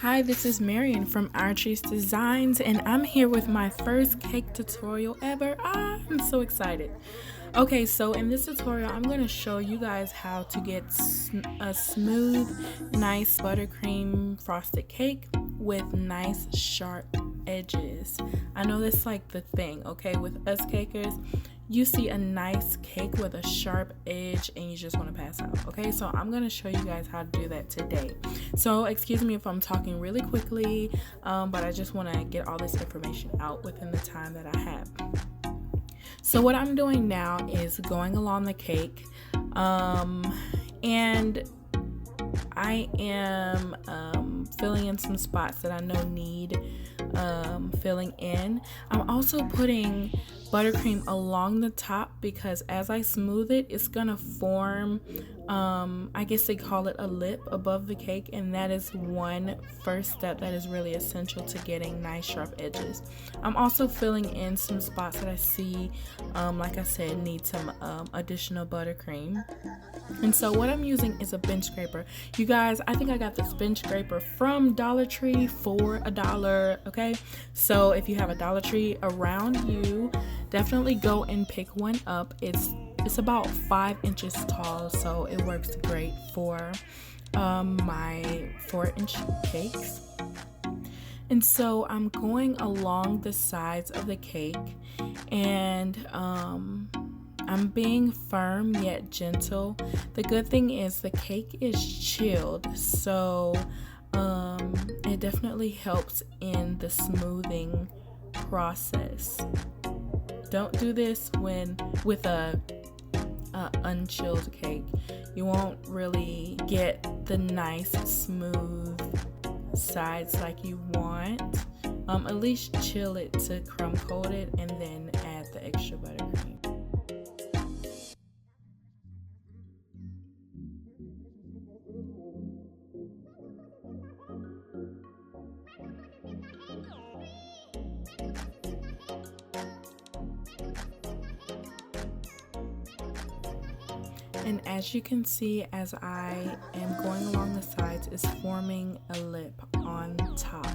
Hi, this is Marion from Archie's Designs, and I'm here with my first cake tutorial ever. I'm so excited. Okay, so in this tutorial, I'm going to show you guys how to get a smooth, nice buttercream frosted cake with nice sharp edges. I know that's like the thing, okay, with us cakers. You see a nice cake with a sharp edge and you just want to pass out. Okay, so I'm going to show you guys how to do that today. So excuse me if I'm talking really quickly, but I just want to get all this information out within the time that I have. So what I'm doing now is going along the cake, and I am filling in some spots that I know need filling in. I'm also putting buttercream along the top because as I smooth it, it's gonna form, I guess they call it a lip above the cake, and that is one first step that is really essential to getting nice sharp edges. I'm also filling in some spots that I see, like I said, need some additional buttercream. And so what I'm using is a bench scraper. You guys, I think I got this bench scraper from Dollar Tree for $1, okay? So if you have a Dollar Tree around you, definitely go and pick one up. It's about 5 inches tall, so it works great for my 4-inch cakes. And so I'm going along the sides of the cake, and I'm being firm yet gentle. The good thing is the cake is chilled, so it definitely helps in the smoothing process. Don't do this with a unchilled cake. You won't really get the nice smooth sides like you want. At least chill it to crumb coat it and then add the extra buttercream. And as you can see, as I am going along the sides, it's forming a lip on top,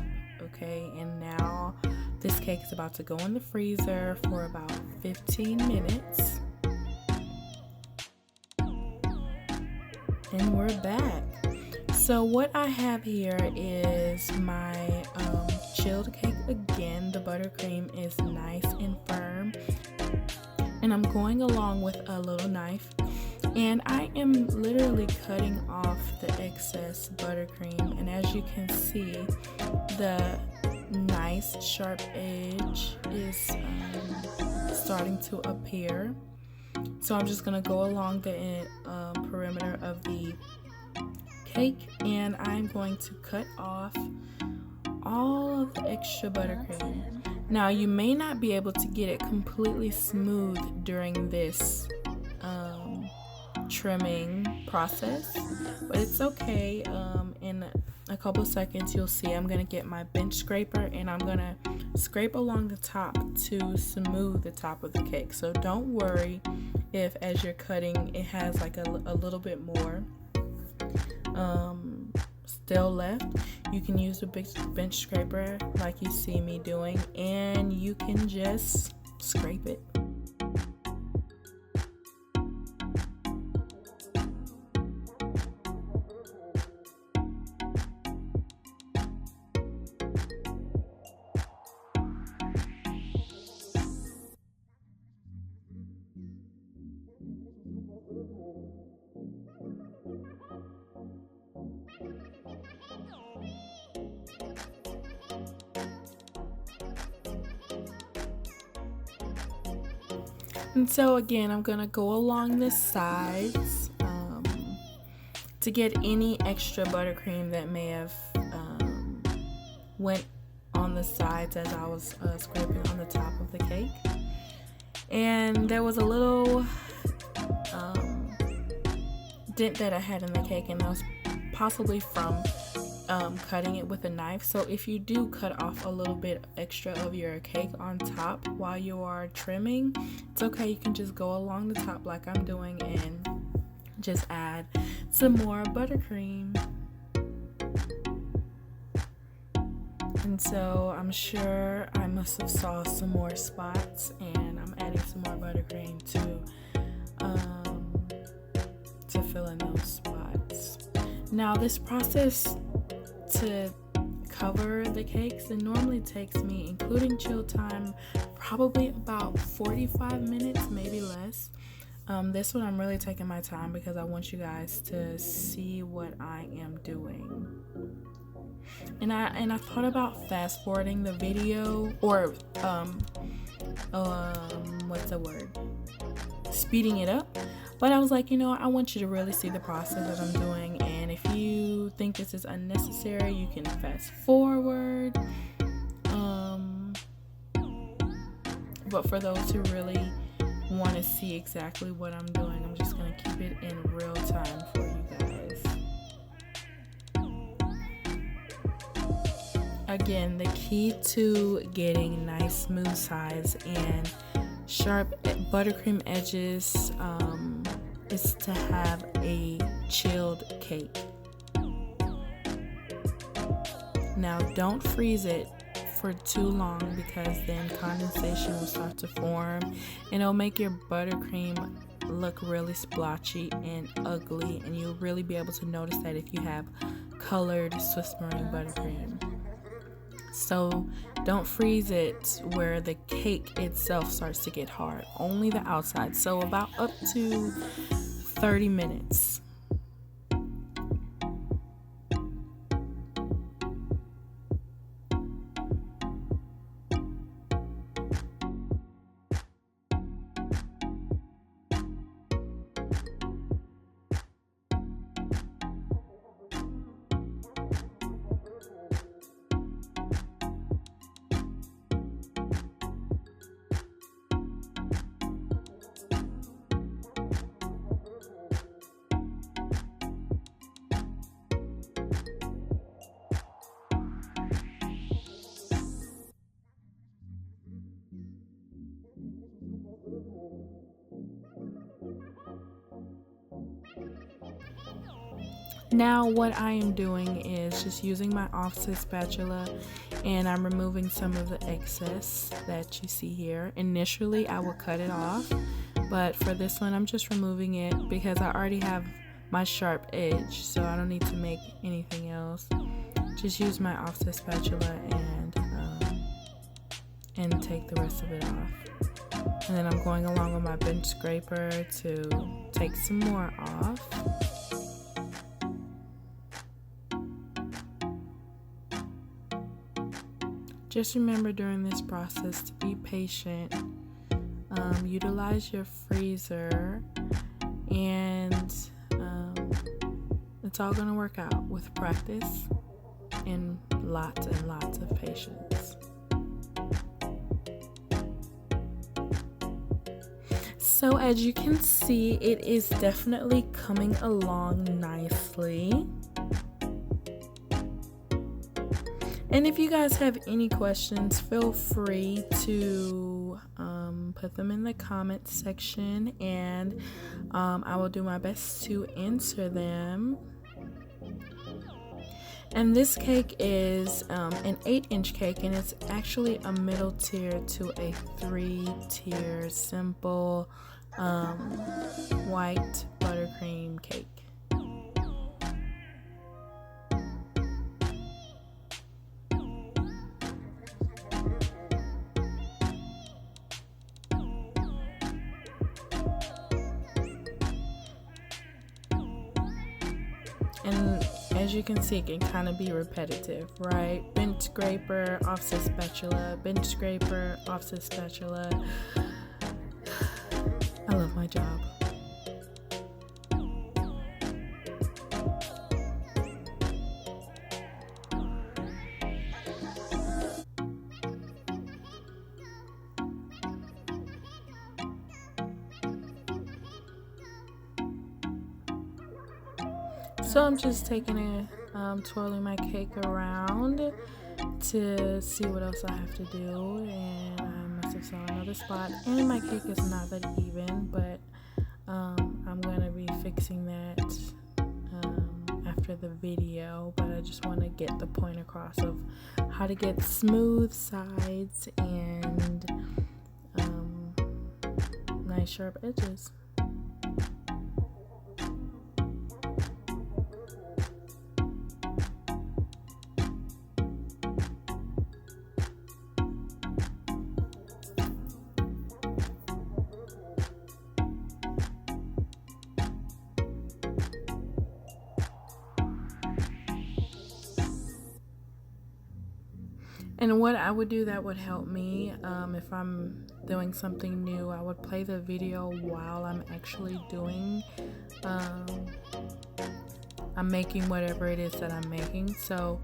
okay? And now this cake is about to go in the freezer for about 15 minutes. And we're back. So what I have here is my chilled cake again. The buttercream is nice and firm. And I'm going along with a little knife. And I am literally cutting off the excess buttercream, and as you can see, the nice sharp edge is starting to appear. So I'm just going to go along the perimeter of the cake, and I'm going to cut off all of the extra buttercream. Now you may not be able to get it completely smooth during this trimming process, but it's okay. In a couple seconds you'll see I'm gonna get my bench scraper and I'm gonna scrape along the top to smooth the top of the cake. So don't worry if as you're cutting it has like a little bit more still left. You can use a big bench scraper like you see me doing, and you can just scrape it. And so again, I'm gonna go along the sides to get any extra buttercream that may have went on the sides as I was scraping on the top of the cake. And there was a little dent that I had in the cake, and that was possibly from cutting it with a knife. So if you do cut off a little bit extra of your cake on top while you are trimming, it's okay. You can just go along the top like I'm doing and just add some more buttercream. And so I'm sure I must have saw some more spots, and I'm adding some more buttercream to fill in those spots. Now this process to cover the cakes, it normally takes me, including chill time, probably about 45 minutes, maybe less. This one I'm really taking my time because I want you guys to see what I am doing. And I thought about fast forwarding the video, or what's the word? Speeding it up. But I was like, I want you to really see the process that I'm doing, and if you think this is unnecessary, you can fast forward. But for those who really want to see exactly what I'm doing, I'm just going to keep it in real time for you guys. Again, the key to getting nice smooth sides and sharp buttercream edges is to have a chilled cake. Now don't freeze it for too long, because then condensation will start to form and it'll make your buttercream look really splotchy and ugly, and you'll really be able to notice that if you have colored Swiss meringue buttercream. So don't freeze it where the cake itself starts to get hard, only the outside. So about up to 30 minutes. Now what I am doing is just using my offset spatula, and I'm removing some of the excess that you see here. Initially I will cut it off, but for this one I'm just removing it because I already have my sharp edge, so I don't need to make anything else. Just use my offset spatula and take the rest of it off. And then I'm going along with my bench scraper to take some more off. Just remember during this process to be patient. Utilize your freezer, and it's all going to work out with practice and lots of patience. So as you can see, it is definitely coming along nicely. And if you guys have any questions, feel free to put them in the comment section, and I will do my best to answer them. And this cake is an 8-inch cake, and it's actually a middle tier to a 3-tier simple white buttercream cake. And as you can see, it can kind of be repetitive, right? Bench scraper, offset spatula, bench scraper, offset spatula. I love my job. So I'm just taking it, twirling my cake around to see what else I have to do, and I must have saw another spot, and my cake is not that even, but I'm gonna be fixing that after for the video, but I just want to get the point across of how to get smooth sides and nice sharp edges. And what I would do that would help me, if I'm doing something new, I would play the video while I'm actually doing, I'm making whatever it is that I'm making. So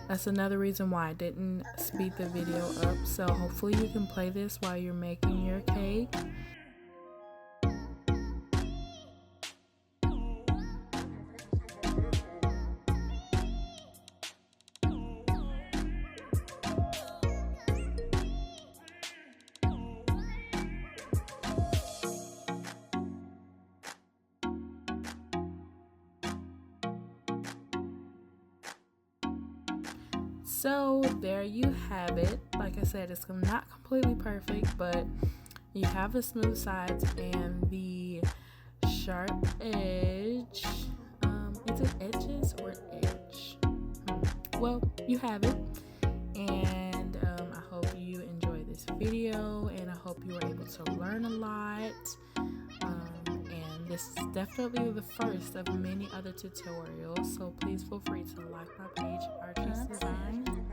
that's another reason why I didn't speed the video up. So hopefully you can play this while you're making your cake. So there you have it. Like I said, it's not completely perfect, but you have the smooth sides and the sharp edge. Is it edges or edge? Well, you have it. And I hope you enjoy this video, and I hope you were able to learn a lot. And this is definitely the first of many other tutorials, so please feel free to like my page, Artist Design.